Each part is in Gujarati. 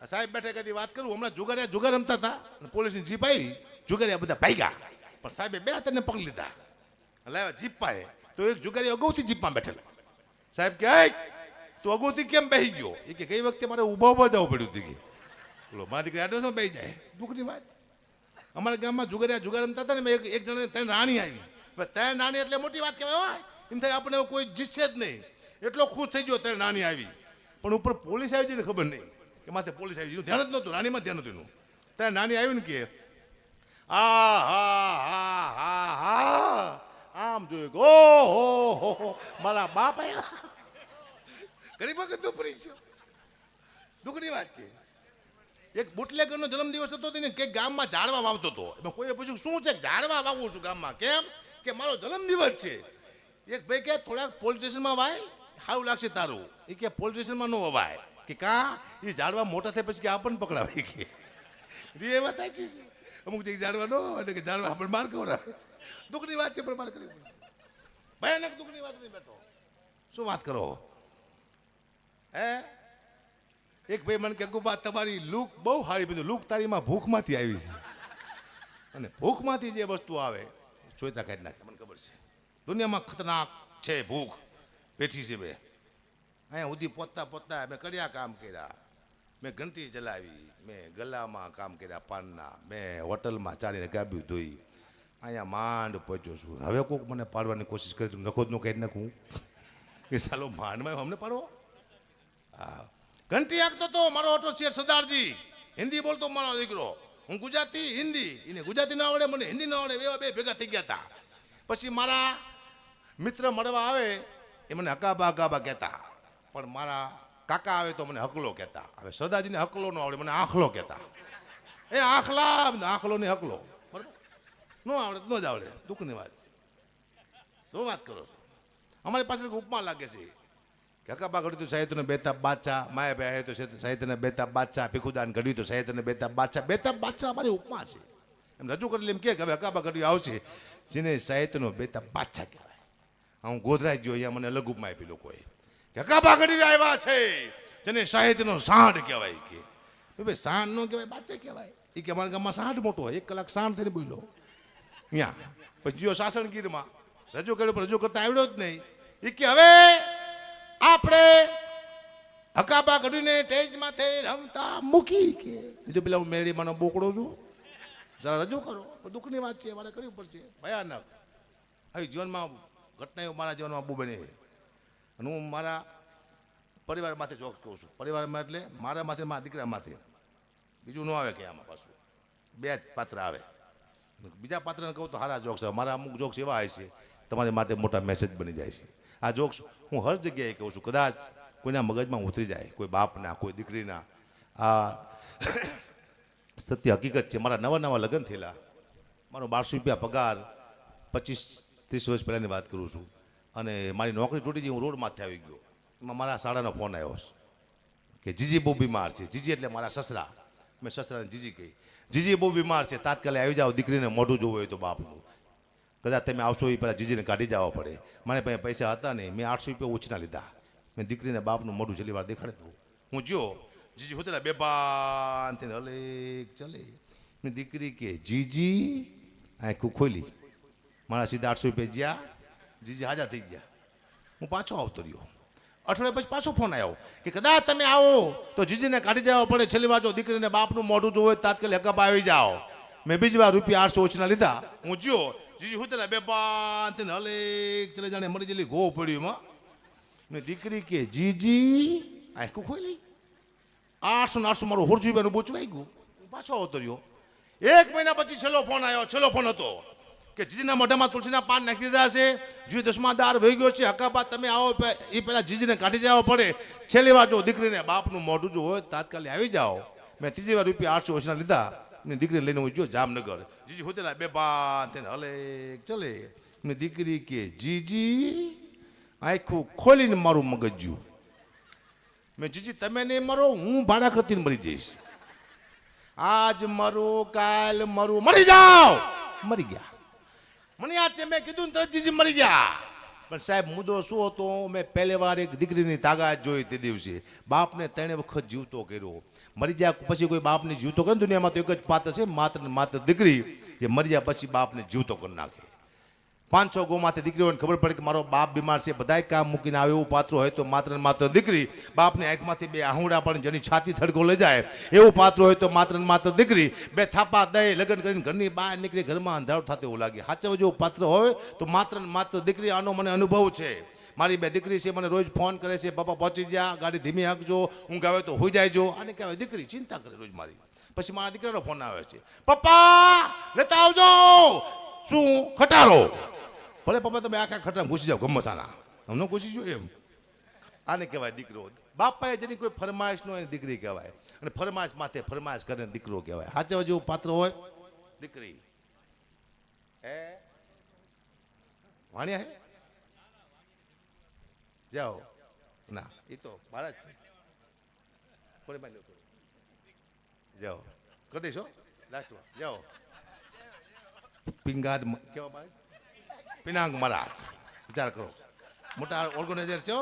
સાહેબ બેઠે કદી વાત કરું હમણાં જુગાર રમતા હતા પોલીસની જીપ આવી જુગારિયા બધા ભાગ્યા પણ સાહેબે બે હાથને પગ લીધા લાવ્યા જીપ પાએ તો એક જુગારી અગાઉથી જીપમાં બેઠેલો સાહેબ કે તું અગાઉથી કેમ બેસી ગયો એ કે ગઈ વખતે મારે ઊભા જવું પડ્યું હતું કે બોલો મારા દીકરી આડો બેસી જાય દુઃખની વાત અમારા ગામમાં જુગાર રમતા હતા ને મેં એક જણે ત્રણ રાણી આવી ત્રણ નાની એટલે મોટી વાત કહેવાય એમ થાય આપણે કોઈ જીતશે જ નહીં એટલો ખુશ થઈ ગયો ત્રણ નાની આવી પણ ઉપર પોલીસ આવી જઈને ખબર નહીં કે માથે પોલીસ આવી ગયું ધ્યાન જ નહોતું રાણીમાં ધ્યાન હતું એનું ત્યાં નાની આવી ને કે આમ જોયું ઓહો મારા બાપ આવ્યા ઘણી વખત દુપરી છે દુઃખની વાત છે એક બુટલેગરનો જન્મદિવસ હતો તેને કે ગામમાં ઝાડવા વાવતો હતો એમાં કોઈએ પૂછ્યું શું છે ઝાડવા વાવું છું ગામમાં કેમ કે મારો જન્મદિવસ છે એક ભાઈ કે થોડાક પોલીસ સ્ટેશનમાં વાય સારું લાગશે તારું એ કે પોલીસ સ્ટેશનમાં ન વવાય કે કા એ ઝાડવા મોટા થાય પછી કે આપણને પકડાવે કે એ વાત છે અમુક જગ્યાએ ઝાડવા ન એટલે કે ઝાડવા આપણે માર ખવડાવે દુઃખની વાત છે પણ માર કરી ભયાનક દુઃખની વાત નહીં બેઠો શું વાત કરો હે એક ભાઈ મને કે ગુબા તમારી લુક બહુ સારી બધું લુક તારીમાં ભૂખમાંથી આવી છે અને ભૂખમાંથી જે વસ્તુ આવે ચોઈતા કાઢી નાખે મને ખબર છે દુનિયામાં ખતરનાક છે ભૂખ બેઠી છે બે અહીંયા સુધી પહોંચતા મેં કડિયા કામ કર્યા મેં ઘંટી ચલાવી મેં ગલામાં કામ કર્યા પાનના મેં હોટલમાં ચાલીને ગાબ્યું ધોઈ અહીંયા માંડ પહોંચ્યો છું હવે કોઈક મને પાડવાની કોશિશ કરી નખો જ ન કાઢી નાખું એ સાલો માંડમાં અમને પાડવો હા ઘંટી આગતો તો મારો ઓટો છે સરદારજી હિન્દી બોલતો મારો દીકરો હું ગુજરાતી હિન્દી એને ગુજરાતી ના આવડે મને હિન્દી ના આવડે એવા બે ભેગા થઈ ગયા હતા પછી મારા મિત્ર મળવા આવે એ મને હકાબા કહેતા પણ મારા કાકા આવે તો મને હકલો કહેતા હવે સરદારજીને હકલો ન આવડે મને આખલો કહેતા એ આખલો ને હકલો બરાબર ન આવડે ન જ આવડે દુઃખની વાત છે શું વાત કરો છો અમારી પાસે ઉપમા લાગે છે હકાબા ઘડ્યું તો સાહિત્યને બેતાબ બાદશાહ માયાભાઈ તો સાહિત્યને બેતાબ બાદશાહ ભીખુદાન ઘડ્યું તો સાહિત્યને બેતાબ બાદશાહ અમારી ઉપમા છે એમ રજૂ કરી એમ કે હવે હકાબા ઘડ્યું આવશે જેને સાહિત્યનો બેતાબ બાદશાહ કહેવાય હું ગોધરાઈ ગયો અહીંયા મને અલગ ઉપમા આપી લોકોએ હકાબા ઘડી આવ્યા છે જેને સાહિત્યનો સાંઢ કહેવાય કે ભાઈ સાંઢ નો કહેવાય બાદશાહ કહેવાય એ કે અમારા ગામમાં સાંઢ મોટો હોય 1 કલાક સાંઢ થઈને બોલ્યો અહીંયા પછી જો સાસણગીરમાં રજૂ કર્યો પણ રજૂ કરતા આવડ્યો જ નહીં એ કે હવે આપણે હકાબા ઘડીને સ્ટેજ માથે રમતા મૂકી કે બીજું પેલા હું મેળીમાંનો બોકડો છું જરા રજૂ કરો દુઃખની વાત છે મારે કરવી પડશે ભયાનક આવી જીવનમાં ઘટનાઓ મારા જીવનમાં બહુ બને અને હું મારા પરિવાર માથે જોક કહું છું પરિવારમાં એટલે મારા માથે મારા દીકરા માથે બીજું ન આવે કે આમાં પાછું બે જ પાત્ર આવે બીજા પાત્રને કહું તો સારા જોક્સ આવે મારા અમુક જોક્સ એવા આવે છે તમારી માટે મોટા મેસેજ બની જાય છે આ જોક્સ હું હર જગ્યાએ કહું છું કદાચ કોઈના મગજમાં ઉતરી જાય કોઈ બાપના કોઈ દીકરીના આ સત્ય હકીકત છે મારા નવા લગ્ન થયેલા મારો 1200 રૂપિયા પગાર 25-30 વર્ષ પહેલાંની વાત કરું છું અને મારી નોકરી તૂટી ગઈ હું રોડ માથે આવી ગયો એમાં મારા સાડાનો ફોન આવ્યો કે જીજી બહુ બીમાર છે જીજી એટલે મારા સસરા મેં સસરાને જીજી કહી જીજી બહુ બીમાર છે તાત્કાલિક આવી જાઓ દીકરીને મોઢું જોવું હોય તો બાપનું કદાચ તમે આવશો એ પહેલાં જીજીને કાઢી જવા પડે મને પાસે પૈસા હતા નહીં મેં 800 રૂપિયા ઉછીના લીધા મેં દીકરીને બાપનું મોઢું છેલ્લી વાર દેખાડી દઉં હું જો જીજી હોતેલા બેભાન થઈને હલે ચલે મેં દીકરી કે જીજી આંખું ખોલી મારા સીધા 800 રૂપિયા જ્યાં જીજી હાજા થઈ ગયા હું પાછો આવતો રહ્યો અઠવાડિયા પછી પાછો ફોન આવ્યો કે કદાચ તમે આવો તો જીજીને કાઢી જવા પડે છેલ્લી વાર જો દીકરીને બાપનું મોઢું જોવું હોય તાત્કાલિક હકાબા આવી જાઓ મેં બીજી વાર રૂપિયા 800 ઓછીના લીધા હું જ્યો જીજી હોતેલા બેભાન થઈને હલે ચલે જાણે મરી જેલી ઘો પડ્યું એમાં મેં દીકરી કે જીજી આંખું ખોલી 800 મારું 100 રૂપિયાનું બોચવાઈ ગયું પાછો આવતો રહ્યો 1 મહિના પછી છેલ્લો ફોન આવ્યો છેલ્લો ફોન હતો કે જીજીના મોઢામાં તુલસીના પાન નાખી દીધા છે જીવ દસમાદાર વહી ગયો છે હકાબા તમે આવો એ પહેલાં જીજીને કાઢી જવા પડે છેલ્લી વાર જો દીકરીને બાપનું મોઢું જો હોય તાત્કાલિક આવી જાઓ મેં ત્રીજી વાર રૂપિયા 800 ઓછના લીધા ને દીકરી લઈને હું જો જામનગર જીજી હોતેલા બેભાન થઈને હલે ચલે મેં દીકરી કે જીજી આખું ખોલીને મારું મગજ જ્યું મેં જીજી તમે નહીં મરો હું ભાડા ખર્ચીને મરી જઈશ આજ મરો કાલ મરું મરી જાઓ મરી ગયા મને યાદ છે મેં કીધું ને તરત જીજી મરી ગયા પણ સાહેબ મુદ્દો શું હતો, મેં પહેલી વાર એક દીકરીની તાકાત જોઈ તે દિવસે. બાપને 3 વખત જીવતો કર્યો. મરી ગયા પછી કોઈ બાપને જીવતો કરે દુનિયામાં તો એક જ પાત્ર છે, માત્ર ને માત્ર દીકરી, જે મરી ગયા પછી બાપને જીવતો કરી નાખે. 500 ગોમાંથી દીકરીઓને ખબર પડે કે મારો બાપ બીમાર છે, બધાય કામ મૂકીને આવે એવું પાત્ર હોય તો માત્ર ને માત્ર દીકરી. બાપને આંખમાંથી 2 આહુડા પણ જેની છાતી થડકો લઈ જાય એવું પાત્ર હોય તો માત્ર ને માત્ર દીકરી. 2 થાપા દઈ લગ્ન કરીને ઘરની બહાર નીકળી ઘરમાં અંધારું થતું એવું લાગે. સાચું જેવું પાત્ર હોય તો માત્ર ને માત્ર દીકરી. આનો મને અનુભવ છે. મારી 2 દીકરી છે, મને રોજ ફોન કરે છે, પપ્પા પહોંચી જા, ગાડી ધીમી હાંકજો, ઊંઘ આવે તો હોઈ જાયજો. આને કહેવાય દીકરી. ચિંતા કરે રોજ મારી. પછી મારા દીકરાનો ફોન આવે છે, પપ્પા લેતા આવજો. શું ખટારો? ભલે પપ્પા તમે આખા ખટારા ઘૂસી જાઓ ગમસાના, તમને ઘૂસી જો એમ. આને કહેવાય દીકરો. બાપાએ જેની કોઈ ફરમાઈશ ન હોય દીકરી કહેવાય, અને ફરમાઈશ માથે ફરમાઈશ કરે દીકરો કહેવાય. સાચા જેવું પાત્ર હોય દીકરી. હે વાણિયા હે જાઓ ના, એ તો બાળક છે. કોને માની લો જાઓ કરી દઈશો લાસ્ટમાં. જાઓ પિંગાડ કેવા બાળક પિનાંગ મહારાજ વિચાર કરો. મોટા ઓર્ગેનાઇઝર છો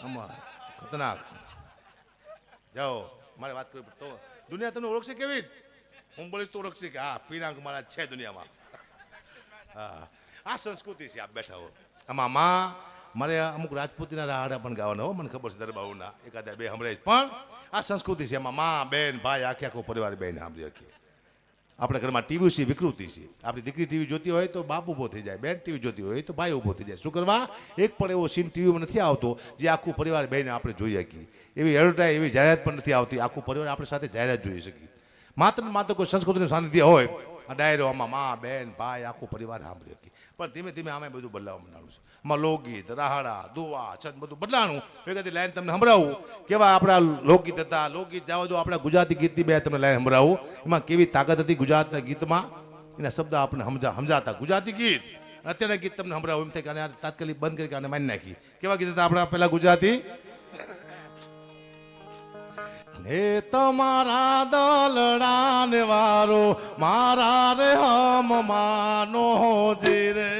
આમાં ખતરનાક. જાઓ મારે વાત કરી તો દુનિયા તમને ઓળખશે કેવી? હું બોલીશ તો ઓળખશે કે હા પિનાંગ મહારાજ છે દુનિયામાં. હા આ સંસ્કૃતિ છે. આપ બેઠા હો આમાં મારે અમુક રાજપૂતીના રાહાડા પણ ગાવાના હો, મને ખબર છે દરબારોના એકાદા 2 સંભળાય. પણ આ સંસ્કૃતિ છે. એમાં મા બેન ભાઈ આખો પરિવાર બેન સાંભળી શકીએ. આપણે ઘરમાં ટીવી છે, વિકૃતિ છે. આપણી દીકરી ટીવી જોતી હોય તો બાપ ઊભો થઈ જાય, બેન ટીવી જોતી હોય તો ભાઈ ઊભો થઈ જાય. શું કરવા? એક પણ એવો સીન ટીવીમાં નથી આવતો જે આખું પરિવાર બેન આપણે જોઈ શકીએ. એવી એડવર્ટાઈઝ એવી જાહેરાત પણ નથી આવતી આખું પરિવાર આપણે સાથે જાહેરાત જોઈ શકીએ. માત્ર ને માત્ર કોઈ સંસ્કૃતિનું સાનિધ્ય હોય આ ડાયરો, આમાં મા બેન ભાઈ આખું પરિવાર સાંભળી શકીએ. પણ ધીમે ધીમે આમે બધું બદલાવ માંડ્યું છે. આમાં લોકગીત રાહાડા દુવા છંદ બધું બદલાણું. એકાદી લાઈન તમને સંભળાવું. કેવા આપણા લોકગીત હતા. લોકગીત જવા દો, આપણા ગુજરાતી ગીતની 2 તમને લાઈન સંભળાવું. એમાં કેવી તાકાત હતી ગુજરાતના ગીતમાં. એના શબ્દ આપણે સમજાતા. ગુજરાતી ગીત અત્યારના ગીત તમને સંભળાવું એમ થાય કે તાત્કાલિક બંધ કરી આને માની નાખી. કેવા ગીત હતા આપણા પેલા ગુજરાતી? હે તમારા દલડા ને વારો મારા રે હમ માનો જી રે.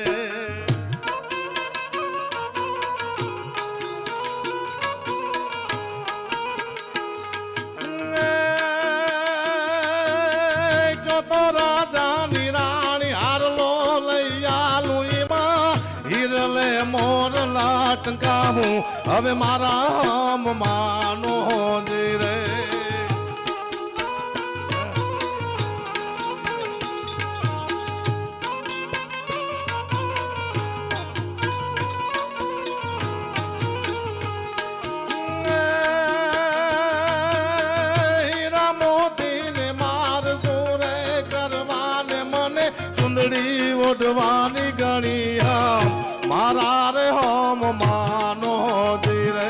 મોરલા ટંકાવું હવે મારા હમ માનો જી રે. હીરા મોતીને મારજો રે કરવાને મને ચુંદડી ઓઢવાની ગણી હમ મારા રે હમ માનો જી રે.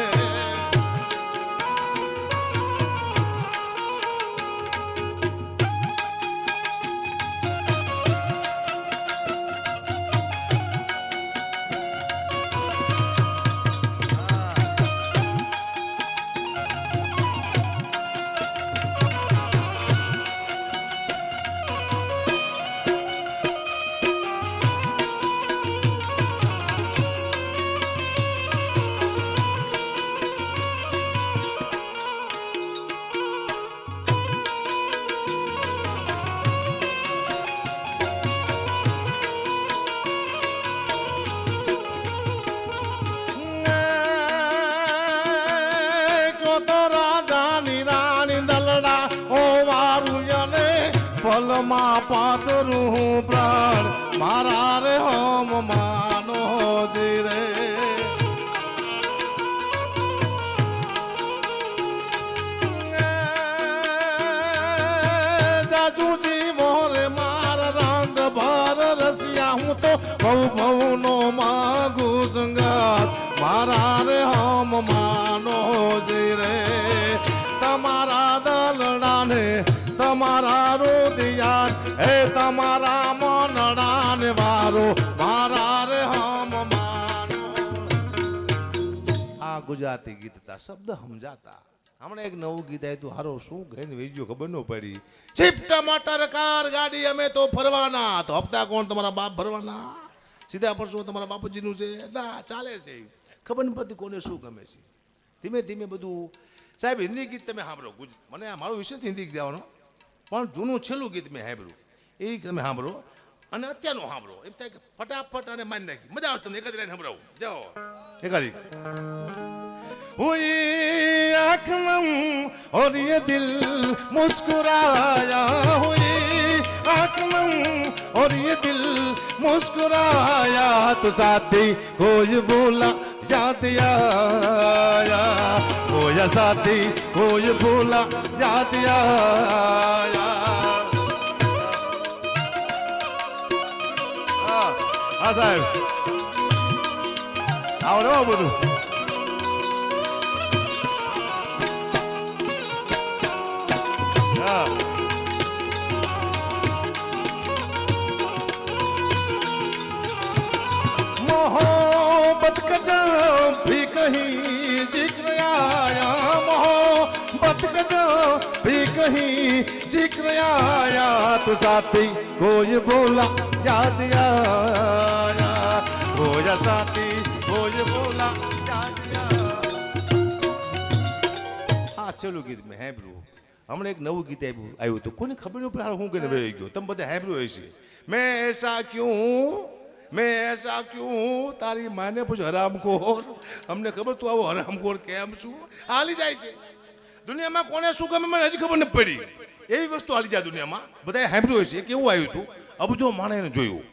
પલમાં પાથરું પ્રાણ મારા રે હમ માનો જી રે. જાજુજી મોરે માર રંગ ભર રસિયા હું તો ભવ ભવનો માગુ સંગાત મારા રે હમ માનો જી રે. તમારા દલડાને તમારા રોદિયાર હે તમારા મનડાને વારો મારા રે હમ માનો. આ ગુજરાતી ગીત હતા, શબ્દ સમજાતા. હમણાં એક નવું ગીત આવ્યું હતું, હારો શું ગઈને વેચ્યું ખબર ન પડી. શિફ્ટ મોટર કાર ગાડી અમે તો ફરવાના, તો હપ્તા કોણ તમારા બાપ ભરવાના. સીધા પડશો તમારા બાપુજીનું છે ના ચાલે છે ખબર નહીં પડતી કોને શું ગમે છે ધીમે ધીમે બધું સાહેબ હિન્દી ગીત તમે સાંભળો મને આ મારો વિષય હિન્દી ગીત ગાવાનો પણ જૂનું છેલ્લું ગીત મેં સાંભળ્યું એ તમે સાંભળો અને અત્યારનું સાંભળો એમ થાય કે ફટાફટ અને મારી નાખી મજા આવે તમને એકાદી લાઈન સંભળાવું જાઓ એકાદી हुई आँख नम और ये दिल मुस्कुराया हुई आँख नम और ये दिल मुस्कुराया तो साथी कोई बोला याद आया कोई साथी कोई बोला याद आया हाँ साहब आवड़ो બધું मोहब्बत का जब भी कहीं जिक्र आया मोहब्बत का जब भी कहीं जिक्र आया तो साथी कोई बोला याद आया कोई साथी कोई बोला याद आया આ ચલું ગીત મેં હેબ્રુ હમણાં એક નવું ગીત આવ્યું હતું કોને ખબર નહીં પડે હું કહીને વહી ગયો તમે બધા હેબ્રુ હોય છે મેં એસા ક્યું હું તારી માને પૂછ હરામખોર અમને ખબર તું આવો હરામખોર કેમ છું હાલી જાય છે દુનિયામાં કોને શું ગમે મને હજી ખબર નથી પડી એવી વસ્તુ હાલી જાય દુનિયામાં બધા હેબ્રુ હોય છે કેવું આવ્યું હતું અબજો માણસને જોયું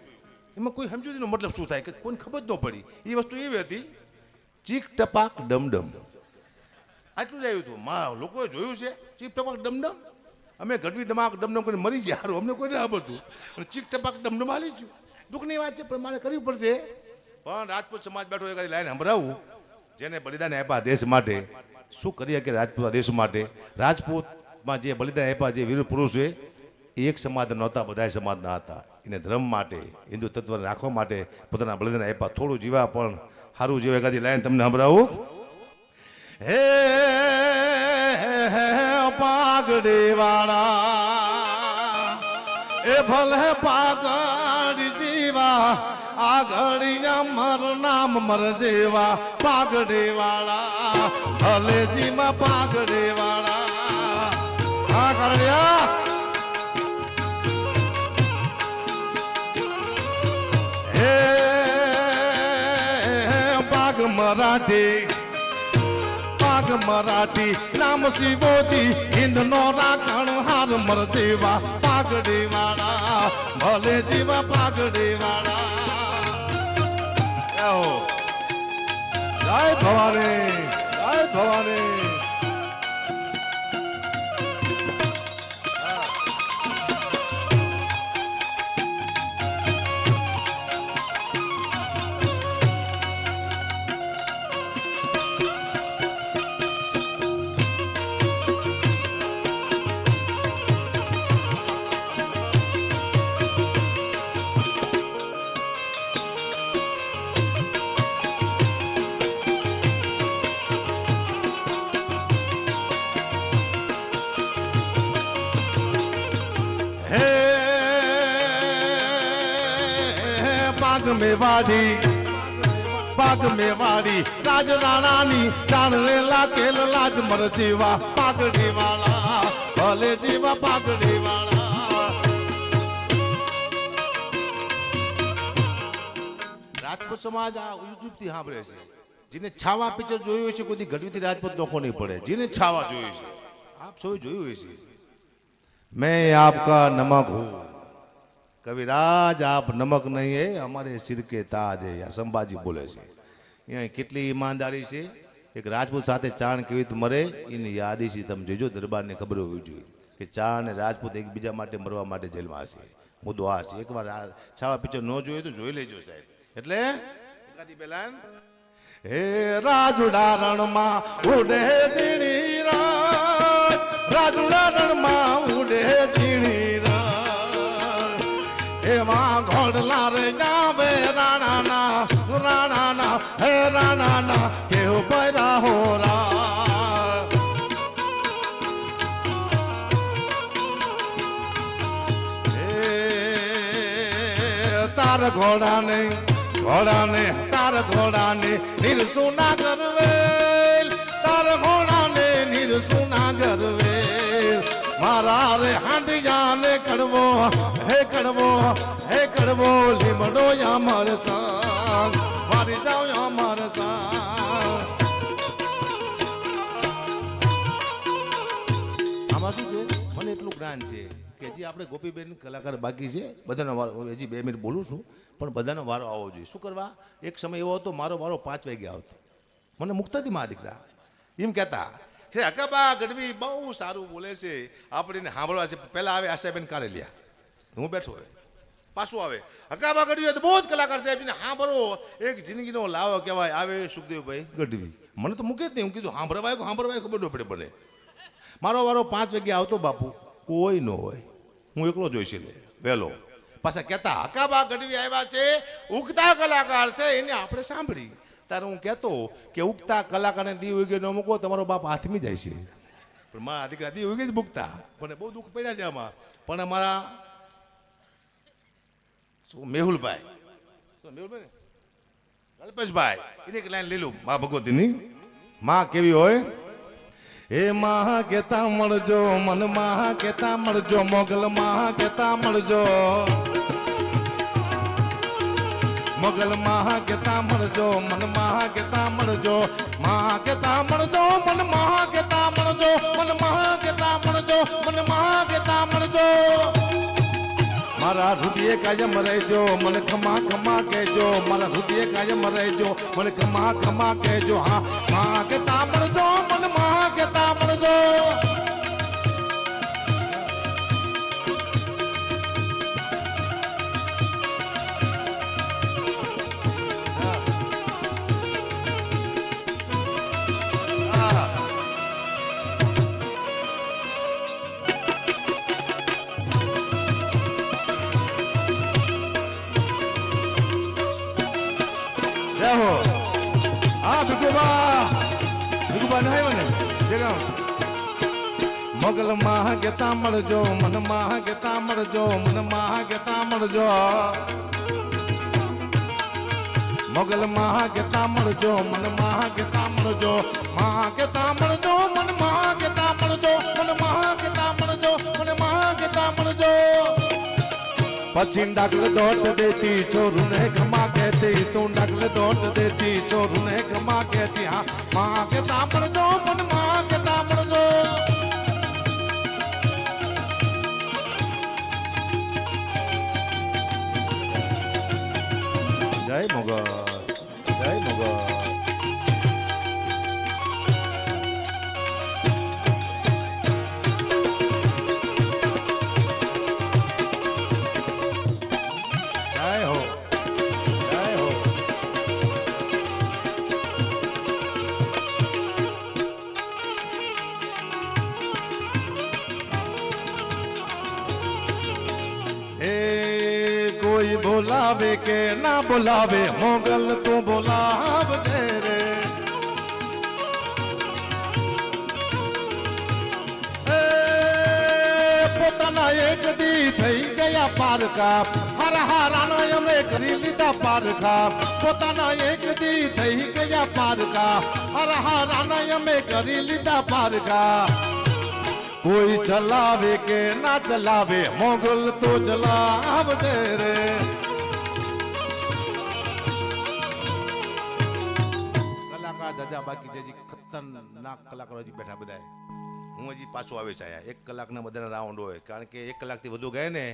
એમાં કોઈ સમજ્યું એનો મતલબ શું થાય કે કોઈને ખબર જ ન પડી એ વસ્તુ એવી હતી ચીક ટપાક ડમડમ આટલું જ આવ્યું હતું લોકોએ જોયું છે ચીક ટપાક ડમડમ અમે ઘટવી ડમાક ડમડમ કરીને મરી જાય સારું અમને કોઈને ખબર હતું અને ચીક ટપાક ડમડમ હાલી ગયું દુઃખની વાત છે પણ મારે કરવી પડશે પણ રાજપૂત સમાજ બેઠો એકાદી લાઈન સંભળાવું જેને બલિદાન આપ્યા દેશ માટે શું કરીએ કે રાજપૂત દેશ માટે રાજપૂતમાં જે બલિદાન આપ્યા જે વીર પુરુષે એ એક સમાજ નહોતા બધા સમાજના હતા એને ધર્મ માટે હિન્દુ તત્વ રાખવા માટે પોતાના બલિદાન આપ્યા થોડું જીવા પણ સારું જીવા એકાદી લાઈન તમને સંભળાવું હે પાઘડી વાળા એ ભલે પાઘડી જીવા આગળી મારું નામ મર જેવા પાઘડી વાળા ભલે જીવા પાઘડી વાળા હા કરણ્યા હે પાઘ મરાઠી નામ શિવોજી હિન્દ નો રાખણ હાર મર જેવા પાઘડી વાળા ભલે જીવા પાઘડી વાળા જય ભવાની જય ભવાની પાગ મેવાડી રાજ રાણાની ચાણેલા કેલ લાજ મર જેવા પાઘડી વાળા ભલે જેવા પાઘડી વાળા રાજપૂત સમાજ આ યુટ્યુબ થી સાંભળે છે જેને છાવા પિક્ચર જોયું હોય છે કોઈ ગઢવીથી રાજપૂત નોખો નહીં પડે જેને છાવા જોયું છે આપ સૌ જોયું હોય છે મેં આપકા નમક હું કવિરાજ આપ નમક નહીં હે અમારે સિર કે તાજ હે સંભાજી બોલે છે અહીંયા કેટલી ઈમાનદારી છે એક રાજપૂત સાથે ચાણ કેવી રીતે મરે એની યાદી છે તમે જોજો દરબારને ખબર હોવી જોઈએ કે ચાણ અને રાજપૂત એકબીજા માટે મરવા માટે જેલમાં હશે મુદ્દો આ છે એકવાર છાવા પિક્ચર ન જોયું તો જોઈ લેજો સાહેબ એટલે એકાદી પહેલા હે રાજુડા રણમાં ઉડે ઝીણી રાજ રાજુડા રણમાં ઉડે ઝીણી રાજ એમાં ઘોડલા રે ગાવે રાણાના હે રાણાના કેવું પૈરા હોરા તાર ઘોડા નહીં ઘોડાને તાર ઘોડાને નિરસુના ગરવેલ તાર ઘોડાને નિરસુના ગરવેલ મારા રે હાંડિયાને કડવો હે કડવો લીમડો યામર સાંગ મારી જાવ યામર સાંગ આમાં શું છે મને એટલું જ્ઞાન છે કે હજી આપણે ગોપીબેન કલાકાર બાકી છે બધાનો વારો હજી 2 મિનિટ બોલું છું પણ બધાનો વારો આવવો જોઈએ શું કરવા એક સમય એવો હતો મારો વારો 5 વાગે આવતો મને મુક્તાથી મા દીકરા એમ કહેતા કે અકાબા ગઢવી બહુ સારું બોલે છે આપણે સાંભળવા છે પહેલાં આવે આશાબેન કારેલિયા હું બેઠો હોય પાછું આવે અકાબા ગઢવી તો બહુ જ કલાકાર સાહેબને સાંભળો એક જિંદગીનો લાવો કહેવાય આવે સુખદેવભાઈ ગઢવી મને તો મૂકે જ નહીં હું કીધું સાંભળવાય ખબર ન પડે બને મારો વારો 5 વાગે આવતો બાપુ કોઈ ન હોય હું એકલો જોઈશ લે વહેલો પાછા કહેતા હકાબા ગઢવી આવ્યા છે ઉગતા કલાકાર છે એને આપણે સાંભળી ત્યારે હું કહેતો કે ઉગતા કલાકારને દી ઉગે ન મૂકો તમારો બાપ હાથમી જાય છે પણ મારા દીકરા દી ઉગે જ મૂકતા પણ બહુ દુઃખ પડ્યા છે આમાં પણ અમારા શું મેહુલભાઈ કલ્પેશભાઈ એને એક લાઈન લીલું મા ભગવતીની માં કેવી હોય હે માં કેતા મળજો મન માં કેતા મળજો મોગલ માં કેતા મળજો મોગલ માં કેતા મળજો મન માં કેતા મળજો માં કેતા મળજો મન માં કેતા મળજો મન માં કેતા મળજો મન માં કેતા મળજો મારા હૃદય કાયમ રહેજો મને ખમા ખમા કહેજો મારા હૃદય કાયમ રહેજો મને ખમા ખમા કહેજો હા માં કેતા મળજો મન માં કેતા મળજો મોગલ માં કેતા મળજો મન માં કેતા મળજો મન માં કેતા મળજો મોગલ માં કેતા મળજો મન માં કેતા મળજો માં કેતા મળજો મન માં કેતા મળજો મન માં કેતા મળજો મન માં કેતા મળજો પછી डाकल दौट देती चोरू ने क्षमा कहती तू डाकल दौट देती चोरू ने क्षमा कहती हाँ माँ के तामड़ जो मन माँ के तामड़ जो जय मोगल जय मोगल बोलावे के ना बोलावे मोगल तू बोलावजे रे पोताना एक दी थई गया पार का हर हाराना यमे करी लीधा पार का पोताना एक दी थई गया पार का हर हाराना यमे करी लीधा पार का कोई चलावे के ना चलावे मोगल तो चलावजे रे કલાકાર દાદા બાકી છે ખતરનાક કલાકારો હજી બેઠા બધા હું હજી પાછો આવે છે આયા 1 કલાકના બધાના રાઉન્ડ હોય કારણ કે 1 કલાકથી વધુ ગયે ને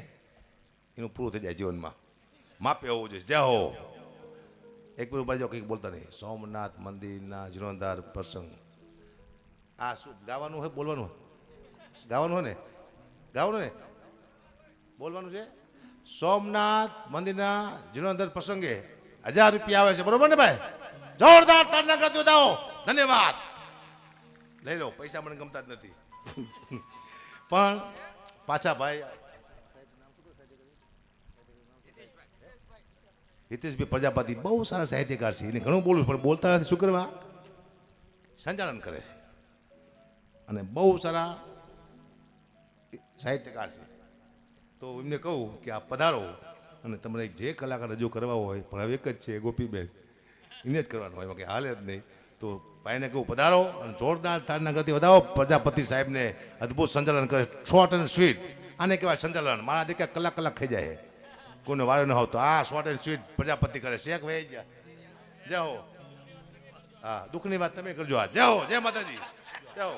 એનું પૂરું થઈ જાય જીવનમાં માપે હોવું જોઈએ જય હો એક મિનિટ ઉપર જાઓ કંઈક બોલતા નહીં સોમનાથ મંદિરના જીર્ણોદ્ધાર પ્રસંગ આ શું ગાવાનું હોય બોલવાનું ગાવાનું ને ગાવાનું ને બોલવાનું છે સોમનાથ મંદિરના જીર્ણોદ્ધાર પ્રસંગે 1000 રૂપિયા આવે છે બરોબર ને ભાઈ જોરદાર તાળના કરજો દાઓ ધન્યવાદ લઈ લો પૈસા મને ગમતા જ નથી પણ પાછા ભાઈ હિતેશભાઈ પ્રજાપતિ બહુ સારા સાહિત્યકાર છે એને ઘણું બોલું પણ બોલતા નથી શું કરવા સંચાલન કરે છે અને બહુ સારા સાહિત્યકાર છે તો એમને કહું કે આ પધારો અને તમારે જે કલાકાર રજૂ કરવા હોય પણ હવે એક જ છે ગોપીબેન, એને જ કરવાનું હોય, કે હાલે જ નહીં. તો ભાઈને કહું પધારો અને જોરદાર તાળના કરતી વધાવો પ્રજાપતિ સાહેબને, અદ્ભુત સંચાલન કરે, શોર્ટ એન્ડ સ્વીટ. આને કહેવાય સંચાલન. મારા દીકરા કલાક ખાઈ જાય, કોઈને વાળો ન આવતો. આ શોર્ટ એન્ડ સ્વીટ પ્રજાપતિ કરે. શેક વહી ગયા. જય હો. હા, દુઃખની વાત તમે કરજો. આ જય હો, જય માતાજી, જય હો.